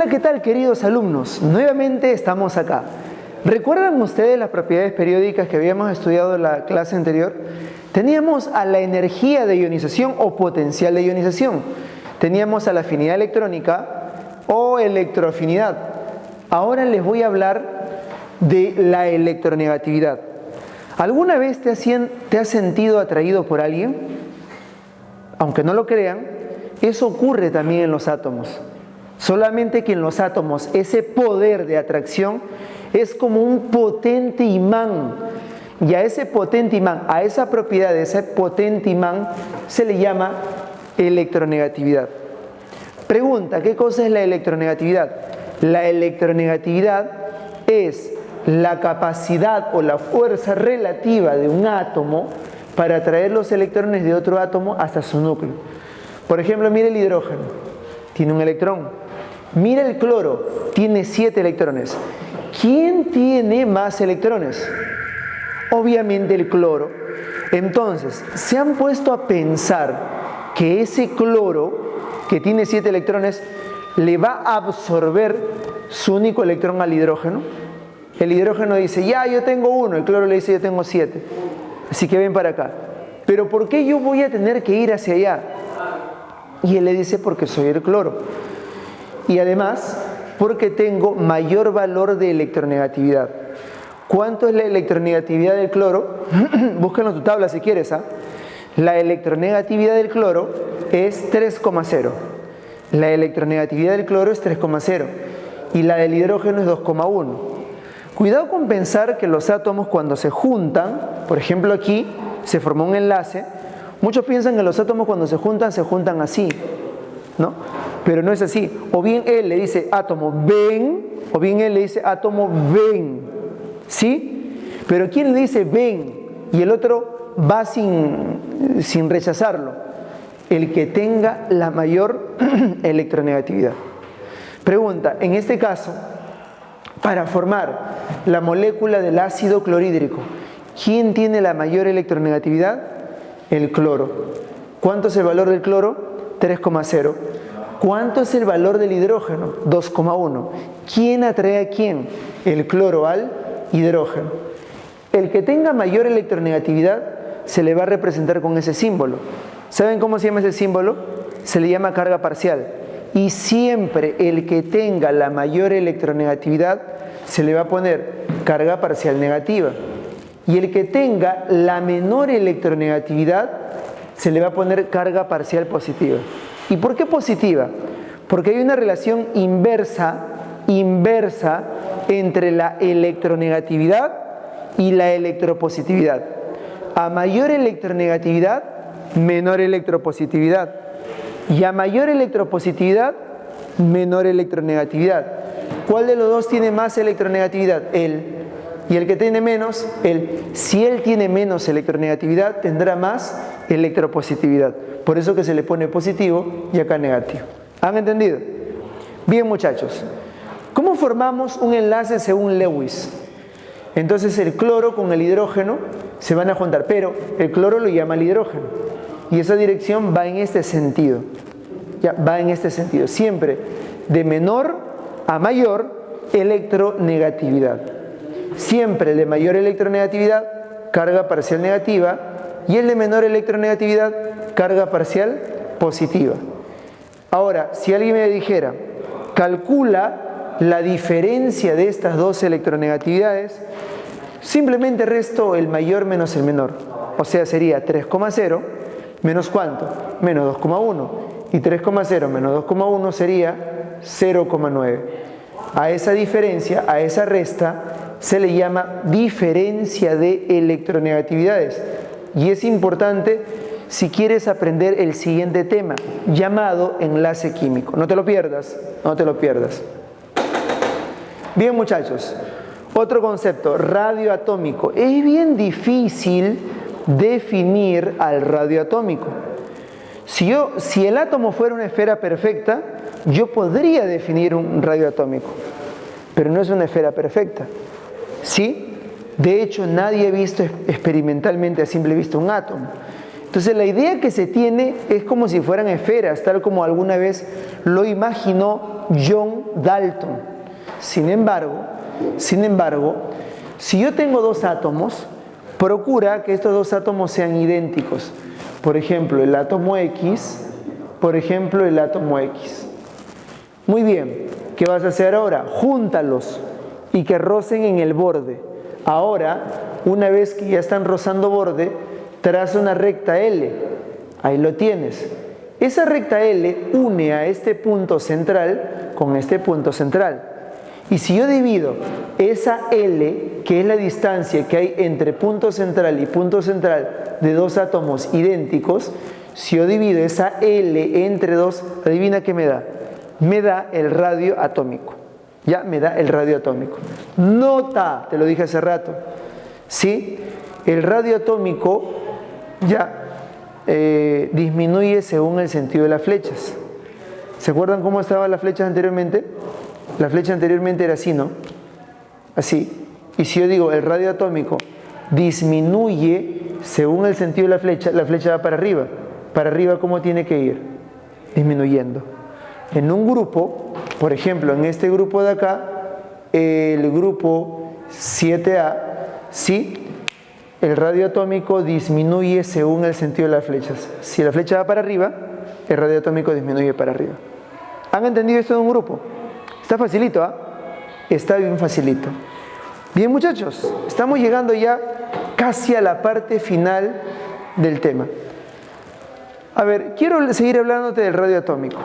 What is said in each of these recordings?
¿qué tal, queridos alumnos? Nuevamente estamos acá. ¿Recuerdan ustedes las propiedades periódicas que habíamos estudiado en la clase anterior? Teníamos a la energía de ionización o potencial de ionización. Teníamos a la afinidad electrónica o electroafinidad. Ahora les voy a hablar de la electronegatividad. ¿Alguna vez te has sentido atraído por alguien? Aunque no lo crean, eso ocurre también en los átomos. Solamente que en los átomos ese poder de atracción es como un potente imán. Y a ese potente imán, a esa propiedad de ese potente imán, se le llama electronegatividad. Pregunta, ¿qué cosa es la electronegatividad? La electronegatividad es la capacidad o la fuerza relativa de un átomo para atraer los electrones de otro átomo hasta su núcleo. Por ejemplo, mira el hidrógeno, tiene un electrón. Mira el cloro, tiene 7 electrones. ¿Quién tiene más electrones? Obviamente el cloro. Entonces, ¿se han puesto a pensar que ese cloro, que tiene 7 electrones, le va a absorber su único electrón al hidrógeno? El hidrógeno dice, ya, yo tengo 1, el cloro le dice, yo tengo 7. Así que ven para acá. ¿Pero por qué yo voy a tener que ir hacia allá? Y él le dice, porque soy el cloro. Y además, porque tengo mayor valor de electronegatividad. ¿Cuánto es la electronegatividad del cloro? Búscalo en tu tabla si quieres. La electronegatividad del cloro es 3,0. La electronegatividad del cloro es 3,0. Y la del hidrógeno es 2,1. Cuidado con pensar que los átomos cuando se juntan, por ejemplo aquí se formó un enlace, muchos piensan que los átomos cuando se juntan así, ¿no? Pero no es así. O bien él le dice átomo ven, o bien él le dice átomo ven, ¿sí? Pero ¿quién le dice ven? Y el otro va sin rechazarlo. El que tenga la mayor electronegatividad. Pregunta, en este caso, para formar la molécula del ácido clorhídrico, ¿quién tiene la mayor electronegatividad? El cloro. ¿Cuánto es el valor del cloro? 3,0. ¿Cuánto es el valor del hidrógeno? 2,1. ¿Quién atrae a quién? El cloro al hidrógeno. El que tenga mayor electronegatividad se le va a representar con ese símbolo. ¿Saben cómo se llama ese símbolo? Se le llama carga parcial. Y siempre el que tenga la mayor electronegatividad se le va a poner carga parcial negativa. Y el que tenga la menor electronegatividad se le va a poner carga parcial positiva. ¿Y por qué positiva? Porque hay una relación inversa entre la electronegatividad y la electropositividad. A mayor electronegatividad, menor electropositividad. Y a mayor electropositividad, menor electronegatividad. ¿Cuál de los dos tiene más electronegatividad? Él. Y el que tiene menos, él. Si él tiene menos electronegatividad, tendrá más electropositividad. Por eso que se le pone positivo y acá negativo. ¿Han entendido? Bien, muchachos. ¿Cómo formamos un enlace según Lewis? Entonces el cloro con el hidrógeno se van a juntar, pero el cloro lo llama el hidrógeno. Y esa dirección va en este sentido. Ya, va en este sentido. Siempre de menor a mayor electronegatividad. Siempre el de mayor electronegatividad, carga parcial negativa. Y el de menor electronegatividad, carga parcial positiva. Ahora, si alguien me dijera, calcula la diferencia de estas dos electronegatividades, simplemente resto el mayor menos el menor. O sea, sería 3,0 menos ¿cuánto? Menos 2,1. Y 3,0 menos 2,1 sería 0,9. A esa diferencia, a esa resta, se le llama diferencia de electronegatividades. Y es importante si quieres aprender el siguiente tema, llamado enlace químico. No te lo pierdas, no te lo pierdas. Bien, muchachos, otro concepto, radioatómico. Es bien difícil definir al radioatómico. Si el átomo fuera una esfera perfecta, yo podría definir un radioatómico, pero no es una esfera perfecta. ¿Sí? De hecho, nadie ha visto experimentalmente a simple vista un átomo. Entonces, la idea que se tiene es como si fueran esferas, tal como alguna vez lo imaginó John Dalton. Sin embargo, si yo tengo dos átomos, procura que estos dos átomos sean idénticos. Por ejemplo, el átomo X, Muy bien, ¿qué vas a hacer ahora? Júntalos y que rocen en el borde. Ahora, una vez que ya están rozando borde, traza una recta L. Ahí lo tienes. Esa recta L une a este punto central con este punto central. Y si yo divido esa L, que es la distancia que hay entre punto central y punto central de dos átomos idénticos, si yo divido esa L entre dos, adivina qué me da. Me da el radio atómico. Ya me da el radio atómico. Nota, te lo dije hace rato. ¿Sí? El radio atómico ya disminuye según el sentido de las flechas. ¿Se acuerdan cómo estaban las flechas anteriormente? La flecha anteriormente era así, ¿no? Así. Y si yo digo el radio atómico disminuye según el sentido de la flecha va para arriba. Para arriba, ¿cómo tiene que ir? Disminuyendo. En un grupo, por ejemplo, en este grupo de acá, el grupo 7A, ¿sí? El radio atómico disminuye según el sentido de las flechas. Si la flecha va para arriba, el radio atómico disminuye para arriba. ¿Han entendido esto de un grupo? Está facilito, ¿ah? Está bien facilito. Bien, muchachos, estamos llegando ya casi a la parte final del tema. A ver, quiero seguir hablándote del radio atómico.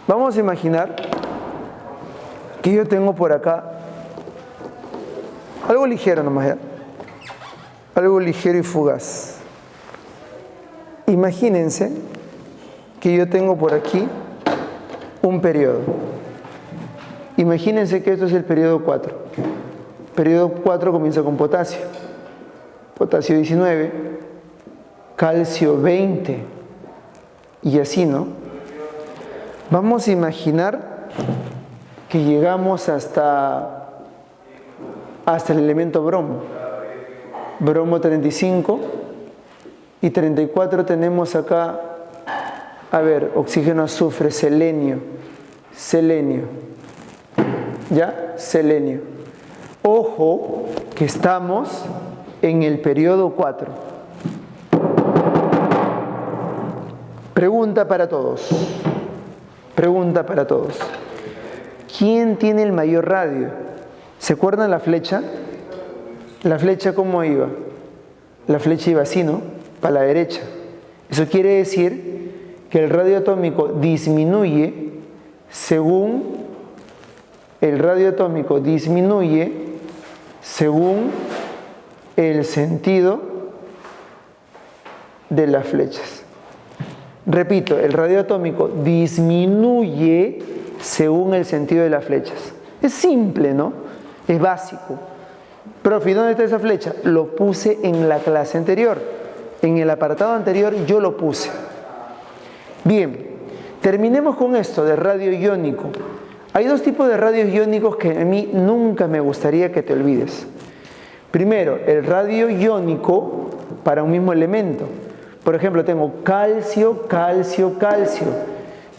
Vamos a imaginar que yo tengo por acá algo ligero nomás, ¿ya? Algo ligero y fugaz. Imagínense que yo tengo por aquí un periodo. Imagínense que esto es el periodo 4. Periodo 4 comienza con potasio. Potasio 19, calcio 20 y así, ¿no? Vamos a imaginar que llegamos hasta el elemento bromo. Bromo 35 y 34 tenemos acá, a ver, oxígeno, azufre, selenio, ¿ya? Selenio. Ojo que estamos en el periodo 4. Pregunta para todos. ¿Quién tiene el mayor radio? ¿Se acuerdan la flecha? ¿La flecha cómo iba? La flecha iba así, ¿no? Para la derecha. Eso quiere decir que el radio atómico disminuye según el sentido de las flechas. Repito, el radio atómico disminuye según el sentido de las flechas. Es simple, ¿no? Es básico. Profe, ¿dónde está esa flecha? Lo puse en la clase anterior. En el apartado anterior yo lo puse. Bien, terminemos con esto de radio iónico. Hay dos tipos de radios iónicos que a mí nunca me gustaría que te olvides. Primero, el radio iónico para un mismo elemento. Por ejemplo, tengo calcio, calcio, calcio.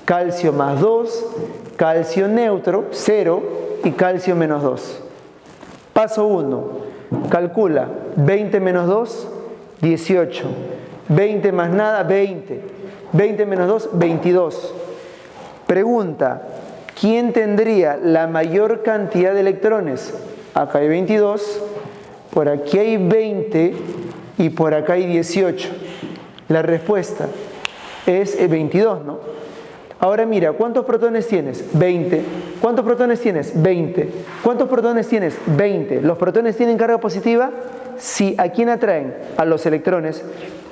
Calcio más 2, calcio neutro, 0 y calcio menos 2. Paso 1. Calcula 20 menos 2, 18. 20 más nada, 20. 20 menos 2, 22. Pregunta, ¿quién tendría la mayor cantidad de electrones? Acá hay 22, por aquí hay 20 y por acá hay 18. La respuesta es 22, ¿no? Ahora mira, ¿cuántos protones tienes? 20. ¿Cuántos protones tienes? 20. ¿Cuántos protones tienes? 20. ¿Los protones tienen carga positiva? Sí. ¿A quién atraen? A los electrones.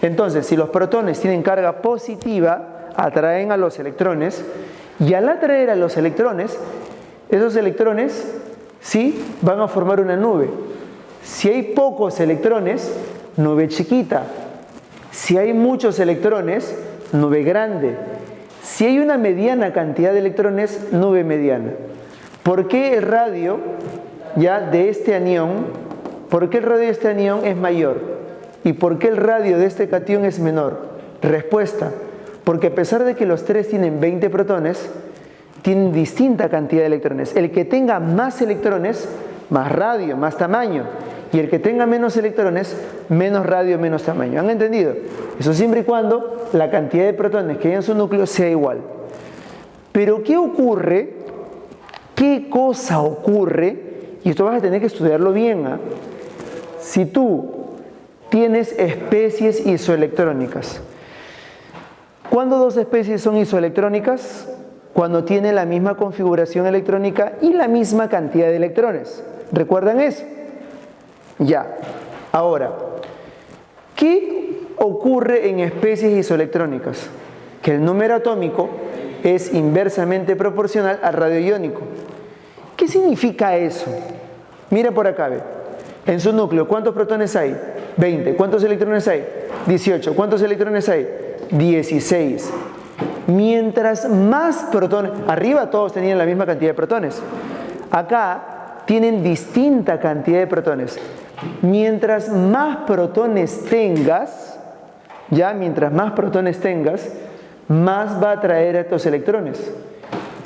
Entonces, si los protones tienen carga positiva, atraen a los electrones. Y al atraer a los electrones, esos electrones, sí, van a formar una nube. Si hay pocos electrones, nube chiquita. Si hay muchos electrones, nube grande. Si hay una mediana cantidad de electrones, nube mediana. ¿Por qué el radio ya de este anión, es mayor? ¿Y por qué el radio de este catión es menor? Respuesta, porque a pesar de que los tres tienen 20 protones, tienen distinta cantidad de electrones. El que tenga más electrones, más radio, más tamaño. Y el que tenga menos electrones, menos radio, menos tamaño. ¿Han entendido? Eso siempre y cuando la cantidad de protones que hay en su núcleo sea igual. Pero ¿qué ocurre? ¿Qué cosa ocurre? Y esto vas a tener que estudiarlo bien, ¿eh? Si tú tienes especies isoelectrónicas. ¿Cuándo dos especies son isoelectrónicas? Cuando tienen la misma configuración electrónica y la misma cantidad de electrones. ¿Recuerdan eso? Ya. Ahora, ¿qué ocurre en especies isoelectrónicas? Que el número atómico es inversamente proporcional al radio iónico. ¿Qué significa eso? Mira por acá, ve. En su núcleo, ¿cuántos protones hay? 20. ¿Cuántos electrones hay? 18. ¿Cuántos electrones hay? 16. Mientras más protones, arriba todos tenían la misma cantidad de protones. Acá tienen distinta cantidad de protones. Mientras más protones tengas, mientras más protones tengas, más va a atraer a estos electrones.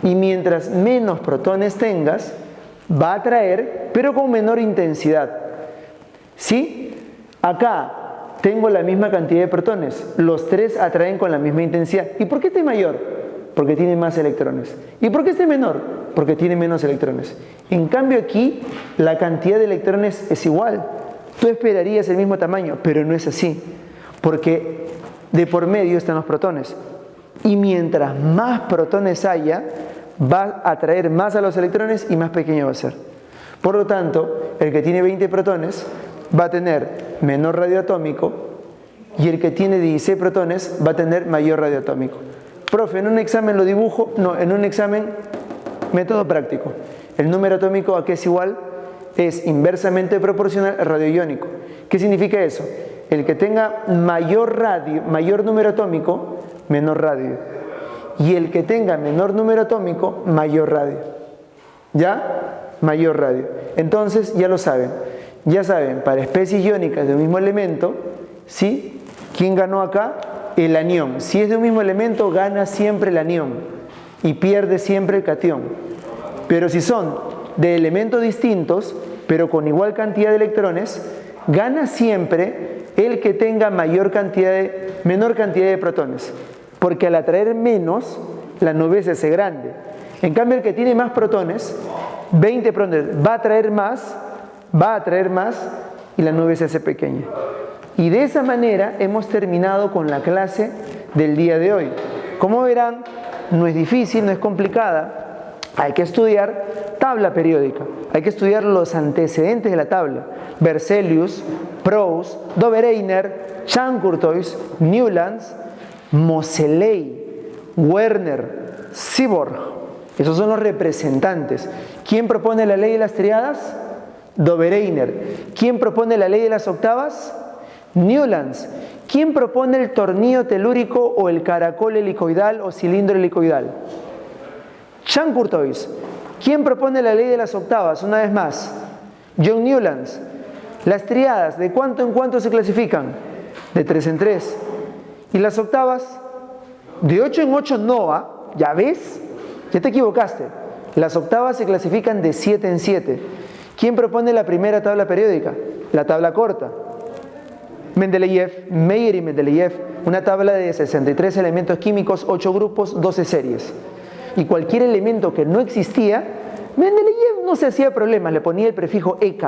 Y mientras menos protones tengas, va a atraer, pero con menor intensidad. ¿Sí? Acá tengo la misma cantidad de protones. Los tres atraen con la misma intensidad. ¿Y por qué este mayor? Porque tiene más electrones. ¿Y por qué este menor? Porque tiene menos electrones. En cambio aquí, la cantidad de electrones es igual. Tú esperarías el mismo tamaño, pero no es así. Porque de por medio están los protones. Y mientras más protones haya, va a atraer más a los electrones y más pequeño va a ser. Por lo tanto, el que tiene 20 protones va a tener menor radio atómico y el que tiene 16 protones va a tener mayor radio atómico. Profe, en un examen lo dibujo, no, en un examen método práctico. El número atómico ¿a qué es igual? Es inversamente proporcional al radio iónico. ¿Qué significa eso? El que tenga mayor número atómico, menor radio. Y el que tenga menor número atómico, mayor radio. ¿Ya? Mayor radio. Entonces, ya lo saben. Ya saben, para especies iónicas de un mismo elemento, ¿sí? ¿Quién ganó acá? El anión. Si es de un mismo elemento, gana siempre el anión y pierde siempre el catión. Pero si son de elementos distintos, pero con igual cantidad de electrones, gana siempre el que tenga menor cantidad de protones. Porque al atraer menos, la nube se hace grande. En cambio, el que tiene más protones, 20 protones, va a atraer más y la nube se hace pequeña. Y de esa manera hemos terminado con la clase del día de hoy. Como verán, no es difícil, no es complicada. Hay que estudiar tabla periódica. Hay que estudiar los antecedentes de la tabla. Berzelius, Proust, Dobereiner, Chang-Courtois, Newlands, Moseley, Werner, Seaborg. Esos son los representantes. ¿Quién propone la ley de las triadas? Dobereiner. ¿Quién propone la ley de las octavas? Newlands. ¿Quién propone el tornillo telúrico o el caracol helicoidal o cilindro helicoidal? Chang-Courtois. ¿Quién propone la ley de las octavas? Una vez más, John Newlands. Las triadas, ¿de cuánto en cuánto se clasifican? De 3 en 3. ¿Y las octavas? De 8 en 8 no, ¿ya ves? Ya te equivocaste. Las octavas se clasifican de 7 en 7. ¿Quién propone la primera tabla periódica? La tabla corta. Meyer y Mendeleev, una tabla de 63 elementos químicos, 8 grupos, 12 series. Y cualquier elemento que no existía, Mendeleev no se hacía problemas, le ponía el prefijo EK,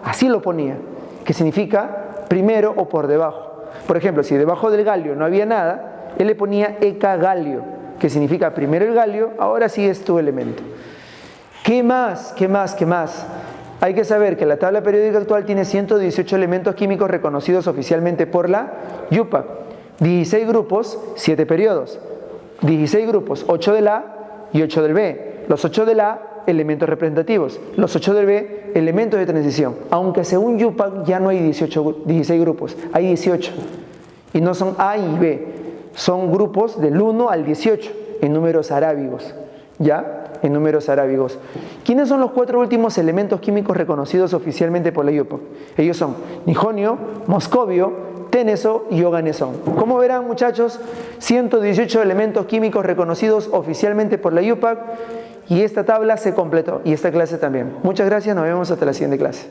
así lo ponía, que significa primero o por debajo. Por ejemplo, si debajo del galio no había nada, él le ponía EK galio, que significa primero el galio, ahora sí es tu elemento. ¿Qué más? Hay que saber que la tabla periódica actual tiene 118 elementos químicos reconocidos oficialmente por la IUPAC. 16 grupos, 7 periodos. 16 grupos, 8 del A y 8 del B. Los 8 del A, elementos representativos. Los 8 del B, elementos de transición. Aunque según IUPAC ya no hay 16 grupos, hay 18. Y no son A y B, son grupos del 1 al 18 en números arábigos. ¿Ya? En números arábigos. ¿Quiénes son los 4 últimos elementos químicos reconocidos oficialmente por la IUPAC? Ellos son nijonio, moscovio, TNSO y Oganesón. Como verán, muchachos, 118 elementos químicos reconocidos oficialmente por la IUPAC, y esta tabla se completó y esta clase también. Muchas gracias, nos vemos hasta la siguiente clase.